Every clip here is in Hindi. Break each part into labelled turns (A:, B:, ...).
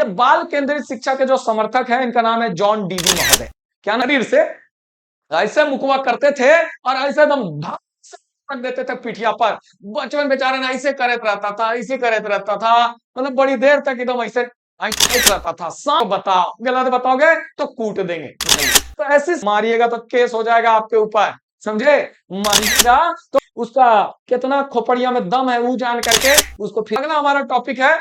A: ये बाल केंद्रित शिक्षा के जो समर्थक हैं इनका नाम है जॉन डीवी महोदय। क्या नरीर से ऐसे मुकवा करते थे और ऐसे एकदम रख देते थे पिठिया पर। बचपन बेचारे ने ऐसे करत रहता था, ऐसे करत रहता था, मतलब बड़ी देर तक एकदम ऐसे रहता था। सांप बताओ, गलत बताओगे तो कूट देंगे। तो ऐसे मारिएगा तो केस हो जाएगा आपके ऊपर, समझे? मारिएगा तो उसका कितना खोपड़िया में दम है वो जान करके उसको। फिर अगला हमारा टॉपिक है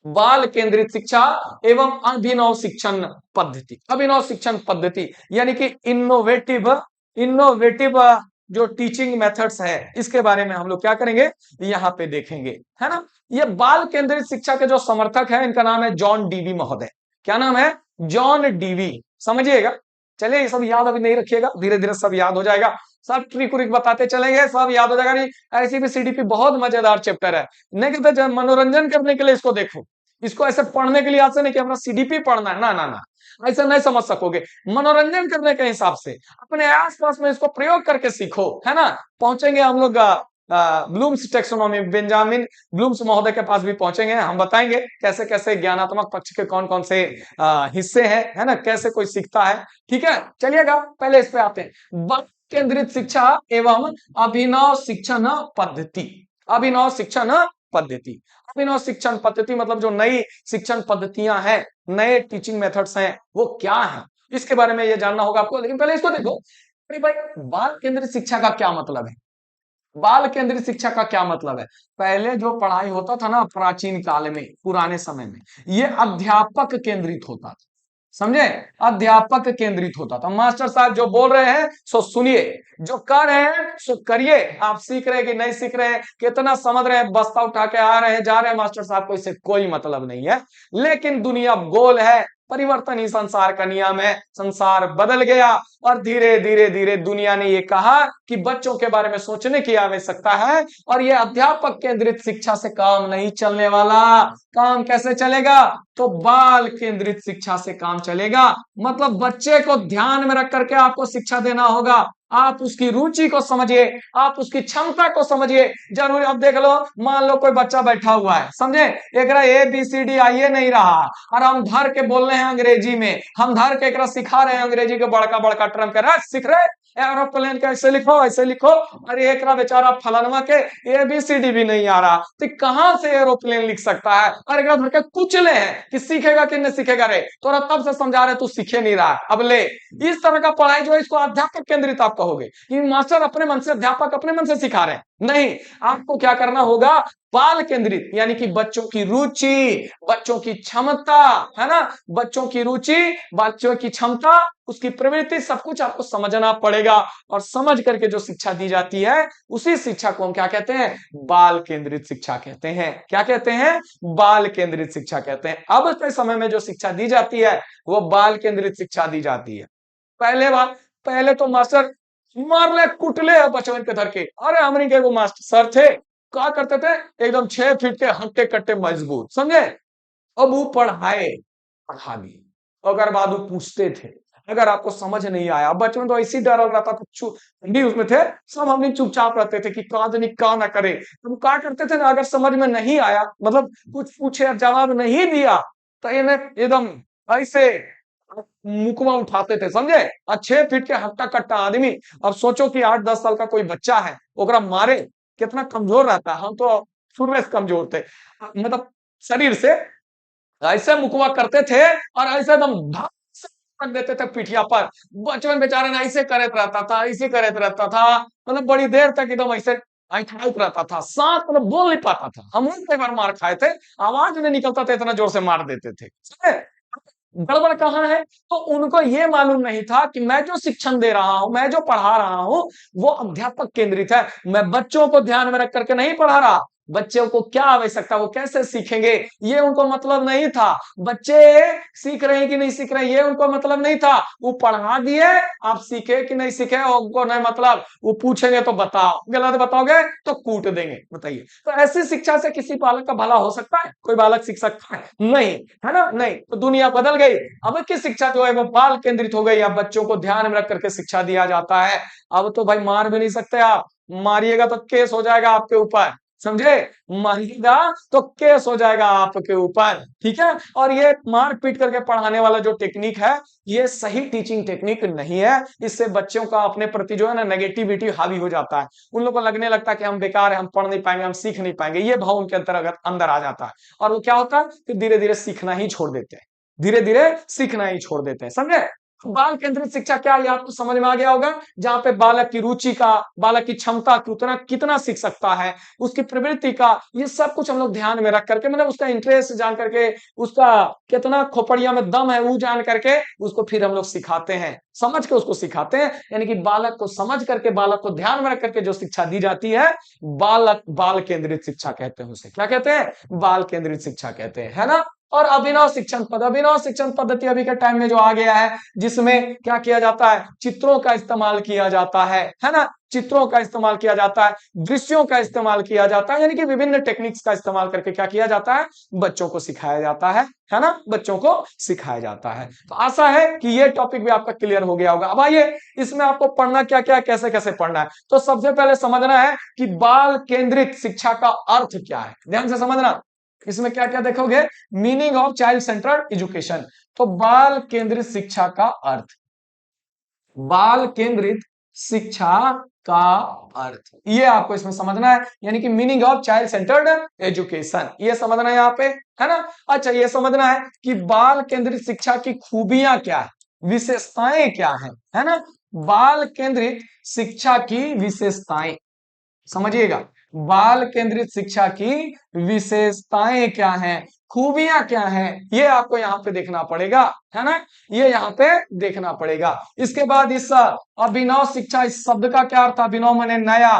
A: बाल केंद्रित शिक्षा एवं अभिनव शिक्षण पद्धति। अभिनव शिक्षण पद्धति यानी कि इनोवेटिव इनोवेटिव जो टीचिंग मेथड्स है, इसके बारे में हम लोग क्या करेंगे यहाँ पे देखेंगे, है ना। ये बाल केंद्रित शिक्षा के जो समर्थक है इनका नाम है जॉन डीवी महोदय। क्या नाम है? John Dewey. समझिएगा। चलिए ये सब याद अभी नहीं रखिएगा, धीरे धीरे सब याद हो जाएगा। सब ट्रिक उरिक बताते चलेंगे, सब याद हो जाएगा। नहीं ऐसी भी सीडीपी बहुत मजेदार चैप्टर है, नहीं कहते मनोरंजन करने के लिए इसको देखो, इसको ऐसे पढ़ने के लिए ऐसे नहीं कि हमारा सीडीपी पढ़ना है, ना ना ना, ऐसा नहीं समझ सकोगे। मनोरंजन करने के हिसाब से अपने आसपास में इसको प्रयोग करके सीखो, है ना। पहुंचेंगे हम लोग ब्लूम्स टेक्सोनॉमी, बेंजामिन ब्लूम्स महोदय के पास भी पहुंचेंगे। हम बताएंगे कैसे कैसे ज्ञानात्मक पक्ष के कौन कौन से हिस्से हैं, है ना, कैसे कोई सीखता है। ठीक है, चलिएगा पहले इस पे आते हैं। बाल केंद्रित शिक्षा एवं अभिनव शिक्षण पद्धति। अभिनव शिक्षण पद्धति, अभिनव शिक्षण पद्धति मतलब जो नई शिक्षण पद्धतियां हैं, नए टीचिंग मेथड्स हैं, वो क्या है, इसके बारे में ये जानना होगा आपको। लेकिन पहले इसको देखो, अरे भाई बाल केंद्रित शिक्षा का क्या मतलब है? बाल केंद्रित शिक्षा का क्या मतलब है? पहले जो पढ़ाई होता था ना प्राचीन काल में, पुराने समय में, ये अध्यापक केंद्रित होता था। समझे? अध्यापक केंद्रित होता था। मास्टर साहब जो बोल रहे हैं सो सुनिए, जो कर रहे हैं सो करिए। आप सीख रहे हैं कि नहीं सीख रहे हैं, कितना समझ रहे हैं, बस्ता उठा के आ रहे हैं जा रहे हैं, मास्टर साहब को इससे कोई मतलब नहीं है। लेकिन दुनिया गोल है, परिवर्तन ही संसार का नियम है। संसार बदल गया और धीरे धीरे धीरे दुनिया ने ये कहा कि बच्चों के बारे में सोचने की आवश्यकता है, और ये अध्यापक केंद्रित शिक्षा से काम नहीं चलने वाला। काम कैसे चलेगा? तो बाल केंद्रित शिक्षा से काम चलेगा। मतलब बच्चे को ध्यान में रख करके आपको शिक्षा देना होगा। आप उसकी रुचि को समझिए, आप उसकी क्षमता को समझिए। जरूरी अब देख लो, मान लो कोई बच्चा बैठा हुआ है, समझे, एक ABCD आइए नहीं रहा, और हम धर के बोल रहे हैं अंग्रेजी में, हम धर के एक सिखा रहे हैं अंग्रेजी के बड़का बड़का टर्म के रहा सीख रहे, एरोप्लेन का ऐसे लिखो ऐसे लिखो, अरे एक बेचारा फलानवा के ABCD भी नहीं आ रहा, तो कहां से एरोप्लेन लिख सकता है? और एक धर के कुचले हैं कि सीखेगा कि नहीं सीखेगा। रे तोरा तब से समझा रहे, तू सीखे नहीं रहा। अब ले, इस तरह का पढ़ाई जो है इसको अध्यापक केंद्रित आप कहोगे कि मास्टर अपने मन से, अध्यापक अपने मन से सिखा रहे हैं। नहीं, आपको क्या करना होगा? बाल केंद्रित, यानी कि बच्चों की रुचि, बच्चों की क्षमता, है ना, बच्चों की रुचि, बच्चों की क्षमता, उसकी प्रवृत्ति, सब कुछ आपको समझना पड़ेगा। और समझ करके जो शिक्षा दी जाती है उसी शिक्षा को हम क्या कहते हैं? बाल केंद्रित शिक्षा कहते हैं। क्या कहते हैं? बाल केंद्रित शिक्षा कहते हैं। अब के समय में जो शिक्षा दी जाती है वो बाल केंद्रित शिक्षा दी जाती है। पहले तो मास्टर मार ले कुटले बचवन के धर के। अरे हमने के वो मास्टर सर थे, क्या करते थे, एकदम 6 फीट के हट्टे कट्टे मजबूत, समझे। अब वो पढ़ा दिए, अगर बाद वो पूछते थे, अगर आपको समझ नहीं आया, बचपन तो ऐसी डर रहता था, भी उसमें थे, सब हमने चुपचाप रहते थे कि का ना करे। हम क्या करते थे ना, अगर समझ में नहीं आया, मतलब कुछ पूछे जवाब नहीं दिया, तो इन्हें एकदम ऐसे मुकवा उठाते थे, समझे। 6 फीट के हट्टा कट्टा आदमी। अब सोचो कि 8-10 साल का कोई बच्चा है, ओकरा मारे, कितना कमजोर रहता है। हम तो शुरू से कमजोर थे, मतलब शरीर से। ऐसे मुकवा करते थे और ऐसे एकदम रख देते थे पिठिया पर। बचपन बेचारे ने ऐसे करत रहता था, ऐसे करत रहता था, मतलब बड़ी देर तक एकदम ऐसे ऐठाइत रहता था। सांस मतलब बोल नहीं पाता था। हम लोग कई बार मार खाए थे, आवाज नहीं निकलता था, इतना जोर से मार देते थे। गड़बड़ कहाँ है? तो उनको ये मालूम नहीं था कि मैं जो शिक्षण दे रहा हूं, मैं जो पढ़ा रहा हूं, वो अध्यापक केंद्रित है। मैं बच्चों को ध्यान में रख करके नहीं पढ़ा रहा। बच्चों को क्या आवश्यकता, वो कैसे सीखेंगे, ये उनको मतलब नहीं था। बच्चे सीख रहे हैं कि नहीं सीख रहे हैं, ये उनको मतलब नहीं था। वो पढ़ा दिए, आप सीखे कि नहीं सीखे उनको नहीं मतलब। वो पूछेंगे तो बताओ, गलत बताओगे तो कूट देंगे। बताइए, तो ऐसी शिक्षा से किसी बालक का भला हो सकता है? कोई बालक सीख सकता है? नहीं, है ना, नहीं। तो दुनिया बदल गई। अब की शिक्षा जो है वो बाल केंद्रित हो गई। अब बच्चों को ध्यान में रख करके शिक्षा दिया जाता है। अब तो भाई मार भी नहीं सकते आप, मारिएगा तो केस हो जाएगा आपके ऊपर। समझे? मांगेगा तो केस हो जाएगा आपके ऊपर, ठीक है? और ये मार पीट करके पढ़ाने वाला जो टेक्निक है, ये सही टीचिंग टेक्निक नहीं है। इससे बच्चों का अपने प्रति जो है ना नेगेटिविटी हावी हो जाता है। उन लोगों को लगने लगता है कि हम बेकार है, हम पढ़ नहीं पाएंगे, हम सीख नहीं पाएंगे, ये भाव उनके अंदर आ जाता है। और वो क्या होता है, फिर धीरे धीरे सीखना ही छोड़ देते हैं, धीरे धीरे सीखना ही छोड़ देते हैं। समझे? बाल केंद्रित शिक्षा क्या, ये आपको समझ में आ गया होगा, जहां पे बालक की रुचि का, बालक की क्षमता कितना कितना सीख सकता है, उसकी प्रवृत्ति का, ये सब कुछ हम लोग ध्यान में रख करके, मतलब उसका इंटरेस्ट जान करके, उसका कितना खोपड़िया में दम है वो जान करके उसको फिर हम लोग सिखाते हैं, समझ के उसको सिखाते हैं। यानी कि बालक को समझ करके, बालक को ध्यान में रख करके जो शिक्षा दी जाती है, बाल केंद्रित शिक्षा कहते हैं उसे। क्या कहते हैं? बाल केंद्रित शिक्षा कहते हैं, है ना? और अभिनव शिक्षण पद्धति अभी के टाइम में जो आ गया है, जिसमें क्या किया जाता है, चित्रों का इस्तेमाल किया जाता है ना? चित्रों का इस्तेमाल किया जाता है, दृश्यों का इस्तेमाल किया जाता है, यानी कि विभिन्न टेक्निक्स का इस्तेमाल करके क्या किया जाता है, बच्चों को सिखाया जाता है ना? बच्चों को सिखाया जाता है। तो आशा है कि ये टॉपिक भी आपका क्लियर हो गया होगा। अब आइए, इसमें आपको पढ़ना क्या क्या, कैसे कैसे पढ़ना है। तो सबसे पहले समझना है कि बाल केंद्रित शिक्षा का अर्थ क्या है, ध्यान से समझना। इसमें क्या क्या देखोगे, meaning of child centred education. तो बाल केंद्रित शिक्षा का अर्थ, बाल केंद्रित शिक्षा का अर्थ, ये आपको इसमें समझना है, यानी कि meaning of child centred education, ये समझना है यहाँ पे, है ना? अच्छा, ये समझना है कि बाल केंद्रित शिक्षा की खूबियां क्या है, विशेषताएं क्या है ना? बाल केंद्रित शिक्षा की विशेषताएं समझिएगा। बाल केंद्रित शिक्षा की विशेषताएं क्या हैं, खूबियां क्या हैं, ये आपको यहाँ पे देखना पड़ेगा, है ना? ये यहाँ पे देखना पड़ेगा। इसके बाद इस अभिनव शिक्षा, इस शब्द का क्या अर्थ, अभिनव माने नया,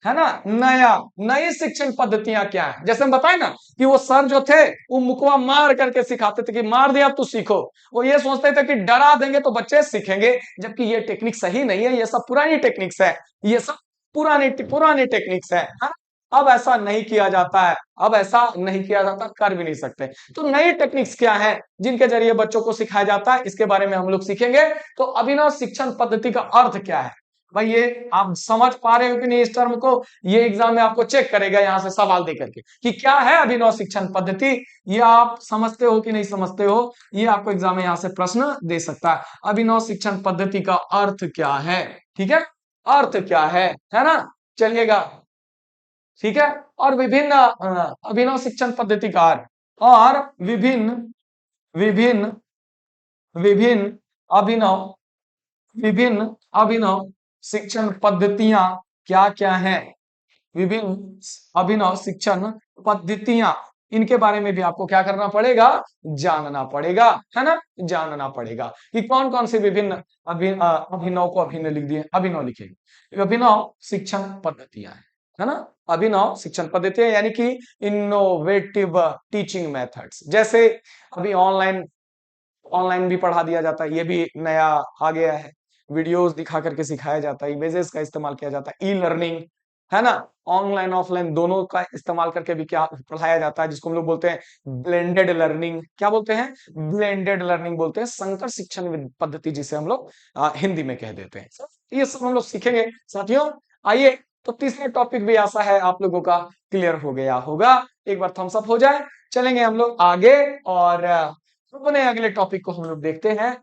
A: है ना? नया, नई शिक्षण पद्धतियां क्या है, जैसे हम बताए ना कि वो सर जो थे वो मुकवा मार करके सिखाते थे कि मार दिया तो सीखो। वो ये सोचते थे कि डरा देंगे तो बच्चे सीखेंगे, जबकि ये टेक्निक सही नहीं है, ये सब पुरानी टेक्निक्स है, ये सब पुराने पुराने टेक्निक्स है ना? अब ऐसा नहीं किया जाता है, अब ऐसा नहीं किया जाता, कर भी नहीं सकते। तो नई टेक्निक्स क्या है जिनके जरिए बच्चों को सिखाया जाता है, इसके बारे में हम लोग सीखेंगे। तो अभिनव शिक्षण पद्धति का अर्थ क्या है भाई, ये आप समझ पा रहे हो कि नहीं इस टर्म को? ये एग्जाम में आपको चेक करेगा यहाँ से सवाल दे करके कि क्या है अभिनव शिक्षण पद्धति, ये आप समझते हो कि नहीं समझते हो, ये आपको एग्जाम में यहाँ से प्रश्न दे सकता है। अभिनव शिक्षण पद्धति का अर्थ क्या है, ठीक है? अर्थ क्या है ना? चलिएगा, ठीक है। और विभिन्न अभिनव शिक्षण पद्धतिकार, और विभिन्न विभिन्न विभिन्न अभिनव विभिन्न अभिनव शिक्षण पद्धतियां क्या क्या हैं, विभिन्न अभिनव शिक्षण पद्धतियां, इनके बारे में भी आपको क्या करना पड़ेगा, जानना पड़ेगा, है ना? जानना पड़ेगा कि कौन कौन से विभिन्न अभिनव को अभिनव लिख दिए, अभिनव लिखेंगे, अभिनव शिक्षण पद्धतियां है ना? अभिनव शिक्षण पद्धतियां यानी कि इनोवेटिव टीचिंग मेथड्स, जैसे अभी ऑनलाइन ऑनलाइन भी पढ़ा दिया जाता है, ये भी नया आ गया है। वीडियोस दिखा करके सिखाया जाता है, इमेजेस का इस्तेमाल किया जाता है, ई लर्निंग, है ना? ऑनलाइन ऑफलाइन दोनों का इस्तेमाल करके भी क्या पढ़ाया जाता है, जिसको हम लोग बोलते हैं ब्लेंडेड लर्निंग। क्या बोलते हैं? ब्लेंडेड लर्निंग बोलते हैं, संकर शिक्षण पद्धति, जिसे हम लोग हिंदी में कह देते हैं। ये सब हम लोग सीखेंगे साथियों। आइए, तो तीसरा टॉपिक भी ऐसा है आप लोगों का क्लियर हो गया होगा, एक बार थम्स अप हो जाए। चलेंगे हम लोग आगे और अपने अगले टॉपिक को हम लोग देखते हैं।